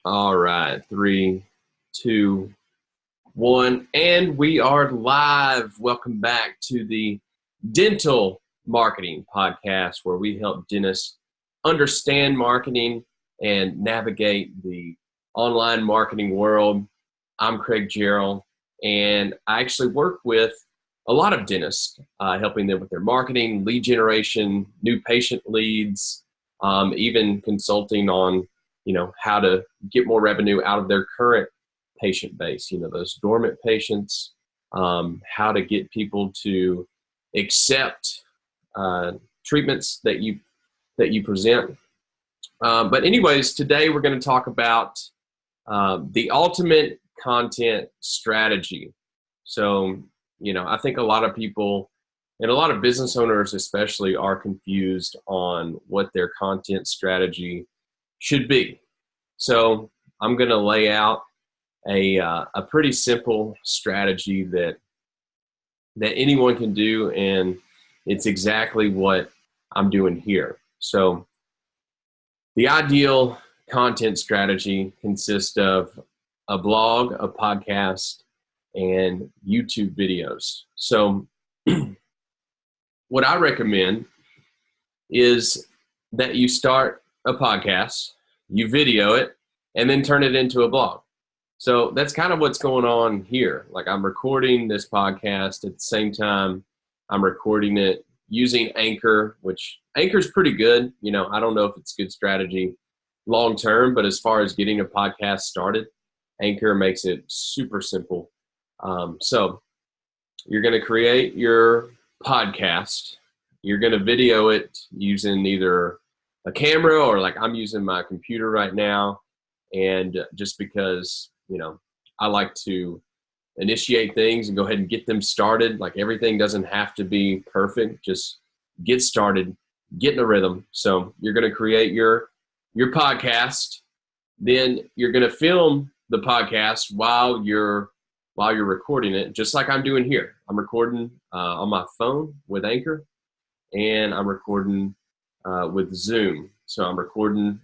All right, three, two, one, and we are live. Welcome back to the Dental Marketing Podcast, where we help dentists understand marketing and navigate the online marketing world. I'm Craig Gerald, and I actually work with a lot of dentists, helping them with their marketing, lead generation, new patient leads, even consulting on how to get more revenue out of their current patient base, those dormant patients, how to get people to accept treatments that you present. But anyways, today we're going to talk about the ultimate content strategy. So, I think a lot of people and a lot of business owners especially are confused on what their content strategy should be. So I'm going to lay out a pretty simple strategy that anyone can do, and it's exactly what I'm doing here. So the ideal content strategy consists of a blog, a podcast, and YouTube videos. So what I recommend is that you start a podcast, you video it, and then turn it into a blog. So that's kind of what's going on here. Like, I'm recording this podcast at the same time I'm recording it using Anchor, which Anchor's pretty good. I don't know if it's a good strategy long term, but as far as getting a podcast started, Anchor makes it super simple. So you're going to create your podcast. You're going to video it using either a camera or, like, I'm using my computer right now. And just because, I like to initiate things and go ahead and get them started. Like, everything doesn't have to be perfect. Just get started, get in the rhythm. So you're going to create your podcast. Then you're going to film the podcast while you're recording it, just like I'm doing here. I'm recording on my phone with Anchor, and I'm recording with Zoom. So I'm recording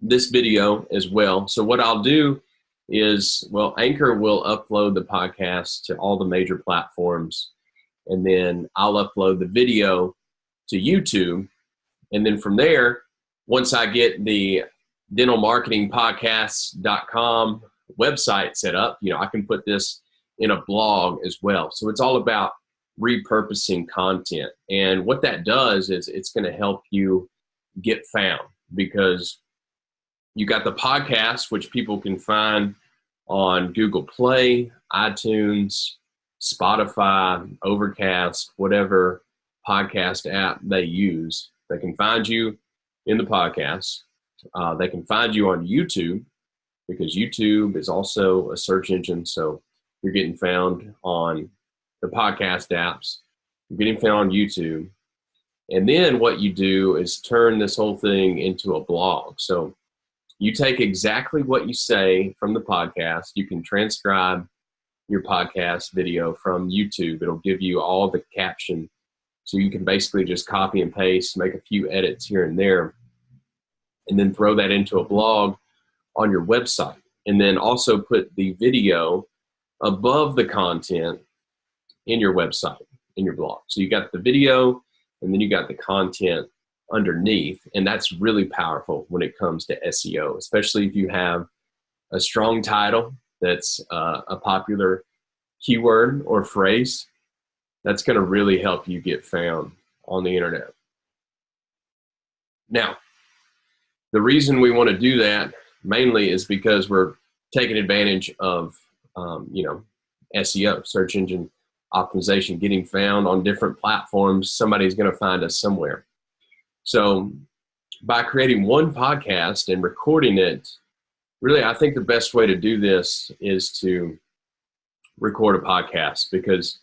this video as well. So what I'll do is, Anchor will upload the podcast to all the major platforms, and then I'll upload the video to YouTube. And then from there, once I get the dentalmarketingpodcast.com website set up, I can put this in a blog as well. So it's all about repurposing content. And what that does is it's going to help you get found, because you got the podcast, which people can find on Google Play, iTunes, Spotify, Overcast, whatever podcast app they use. They can find you in the podcast. They can find you on YouTube, because YouTube is also a search engine. So you're getting found on the podcast apps. You're getting found on YouTube. And then what you do is turn this whole thing into a blog. So you take exactly what you say from the podcast. You can transcribe your podcast video from YouTube. It'll give you all the caption. So you can basically just copy and paste, make a few edits here and there, and then throw that into a blog on your website. And then also put the video above the content in your website, in your blog. So you got the video, and then you got the content underneath. And that's really powerful when it comes to SEO, especially if you have a strong title that's a popular keyword or phrase. That's going to really help you get found on the internet. Now, the reason we want to do that mainly is because we're taking advantage of, SEO, search engine optimization, getting found on different platforms. Somebody's going to find us somewhere. So by creating one podcast and recording it, really, I think the best way to do this is to record a podcast, because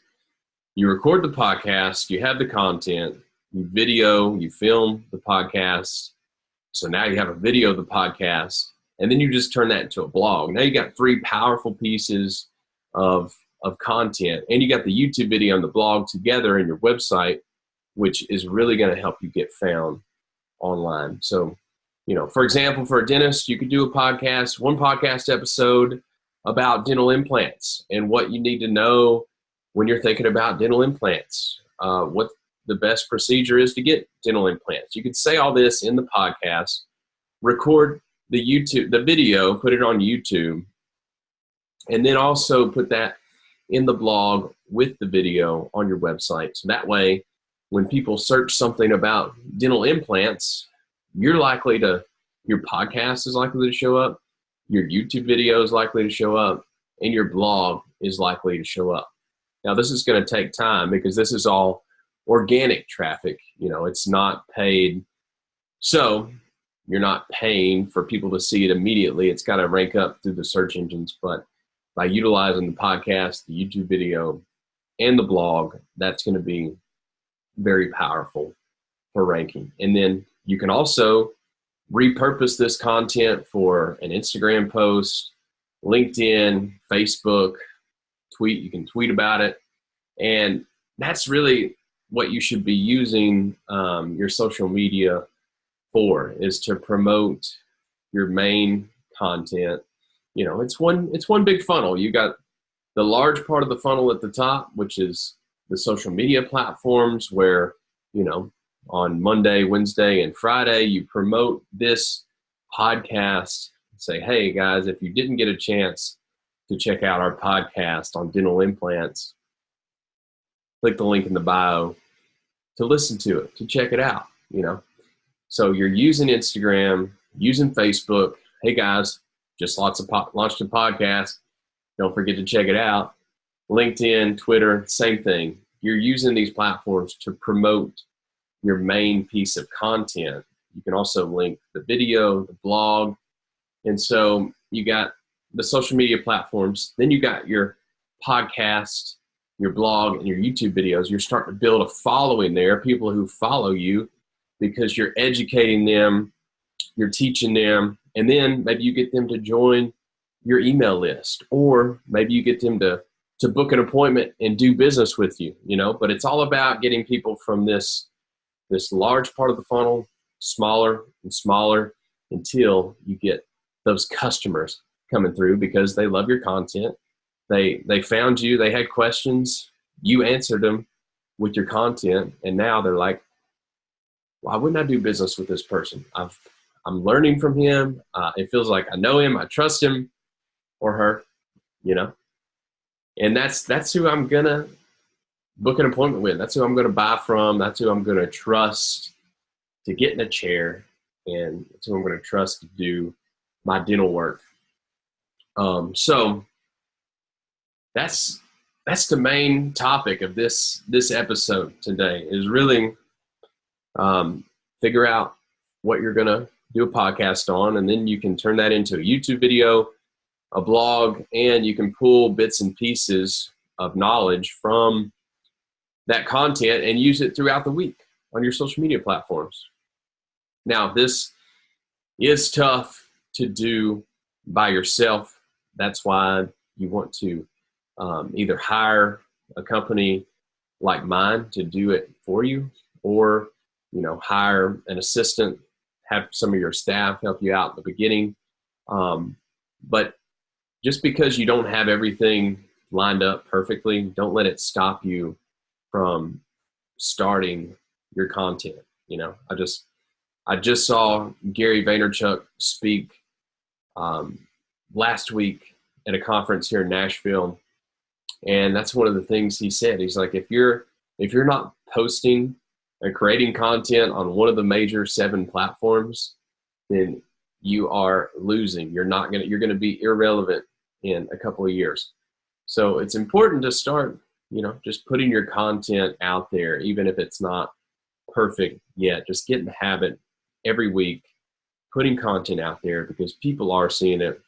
you record the podcast, you have the content, you video, you film the podcast. So now you have a video of the podcast, and then you just turn that into a blog. Now you got three powerful pieces of content, and you got the YouTube video and the blog together in your website, which is really going to help you get found online. So For example, for a dentist, you could do one podcast episode about dental implants and what you need to know when you're thinking about dental implants, what the best procedure is to get dental implants. You could say all this in the podcast, record the video, put it on YouTube, and then also put that in the blog with the video on your website. So that way, when people search something about dental implants, your podcast is likely to show up, your YouTube video is likely to show up, and your blog is likely to show up. Now, this is going to take time because this is all organic traffic. It's not paid. So you're not paying for people to see it immediately. It's got to rank up through the search engines. But by utilizing the podcast, the YouTube video, and the blog, that's going to be very powerful for ranking. And then you can also repurpose this content for an Instagram post, LinkedIn, Facebook, tweet. You can tweet about it. And that's really what you should be using your social media for, is to promote your main content. It's one big funnel. You got the large part of the funnel at the top, which is the social media platforms where, on Monday, Wednesday, and Friday, you promote this podcast. Say, hey guys, if you didn't get a chance to check out our podcast on dental implants, click the link in the bio to listen to it, to check it out, So you're using Instagram, using Facebook. Hey guys, just launched a podcast. Don't forget to check it out. LinkedIn, Twitter, same thing. You're using these platforms to promote your main piece of content. You can also link the video, the blog. And so you got the social media platforms, then you got your podcast, your blog, and your YouTube videos. You're starting to build a following there, people who follow you because you're educating them, you're teaching them, and then maybe you get them to join your email list, or maybe you get them to book an appointment and do business with you, but it's all about getting people from this large part of the funnel, smaller and smaller, until you get those customers coming through because they love your content. They found you, they had questions, you answered them with your content, and now they're like, why wouldn't I do business with this person? I'm learning from him. It feels like I know him, I trust him or her, and that's who I'm gonna book an appointment with. That's who I'm gonna buy from. That's who I'm gonna trust to get in a chair, and that's who I'm gonna trust to do my dental work. So that's the main topic of this episode today, is really figure out what you're gonna do a podcast on, and then you can turn that into a YouTube video, a blog, and you can pull bits and pieces of knowledge from that content and use it throughout the week on your social media platforms. Now, this is tough to do by yourself. That's why you want to either hire a company like mine to do it for you, or hire an assistant, have some of your staff help you out in the beginning. But just because you don't have everything lined up perfectly, don't let it stop you from starting your content. I just saw Gary Vaynerchuk speak last week at a conference here in Nashville, and that's one of the things he said. He's like, if you're not posting and creating content on one of the major 7 platforms, then you are losing. You're going to be irrelevant in a couple of years. So it's important to start, just putting your content out there, even if it's not perfect yet. Just get in the habit every week, putting content out there, because people are seeing it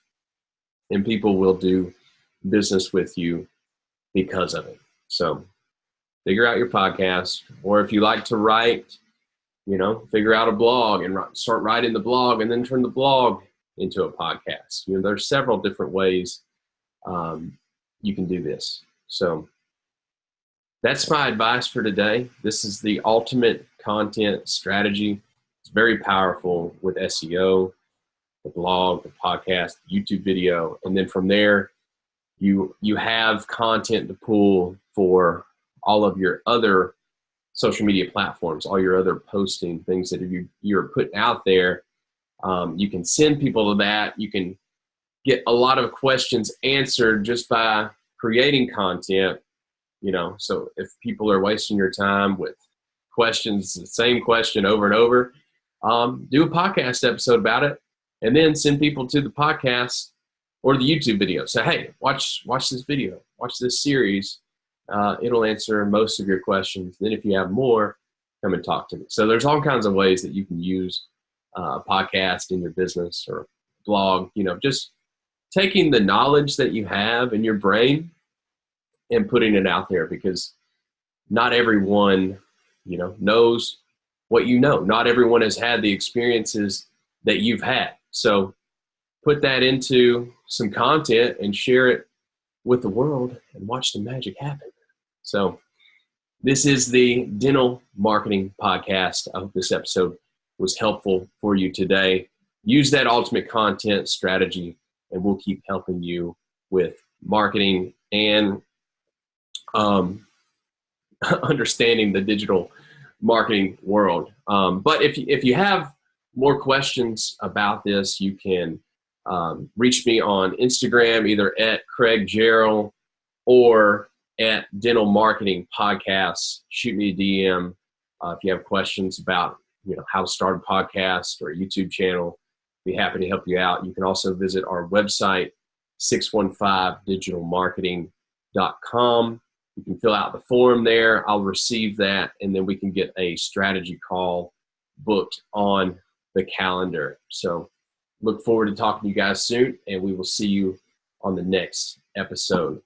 and people will do business with you because of it. So figure out your podcast, or if you like to write, figure out a blog and start writing the blog, and then turn the blog into a podcast. There's several different ways you can do this. So that's my advice for today. This is the ultimate content strategy. It's very powerful with SEO, the blog, the podcast, YouTube video. And then from there, you have content to pull for all of your other social media platforms, all your other posting things that you're putting out there. You can send people to that. You can get a lot of questions answered just by creating content, so if people are wasting your time with questions, the same question over and over, do a podcast episode about it, and then send people to the podcast or the YouTube video. Say, hey, watch this video, watch this series. It'll answer most of your questions. Then if you have more, come and talk to me. So there's all kinds of ways that you can use a podcast in your business or blog, just taking the knowledge that you have in your brain and putting it out there, because not everyone, knows what you know. Not everyone has had the experiences that you've had. So put that into some content and share it with the world and watch the magic happen. So this is the Dental Marketing Podcast. I hope this episode was helpful for you today. Use that ultimate content strategy, and we'll keep helping you with marketing and understanding the digital marketing world. But if you have more questions about this, you can reach me on Instagram, either at Craig Jarrell or at Dental Marketing Podcast. Shoot me a DM if you have questions about how to start a podcast or a YouTube channel. Be happy to help you out. You can also visit our website, 615digitalmarketing.com. You can fill out the form there. I'll receive that, and then we can get a strategy call booked on the calendar. So look forward to talking to you guys soon, and we will see you on the next episode.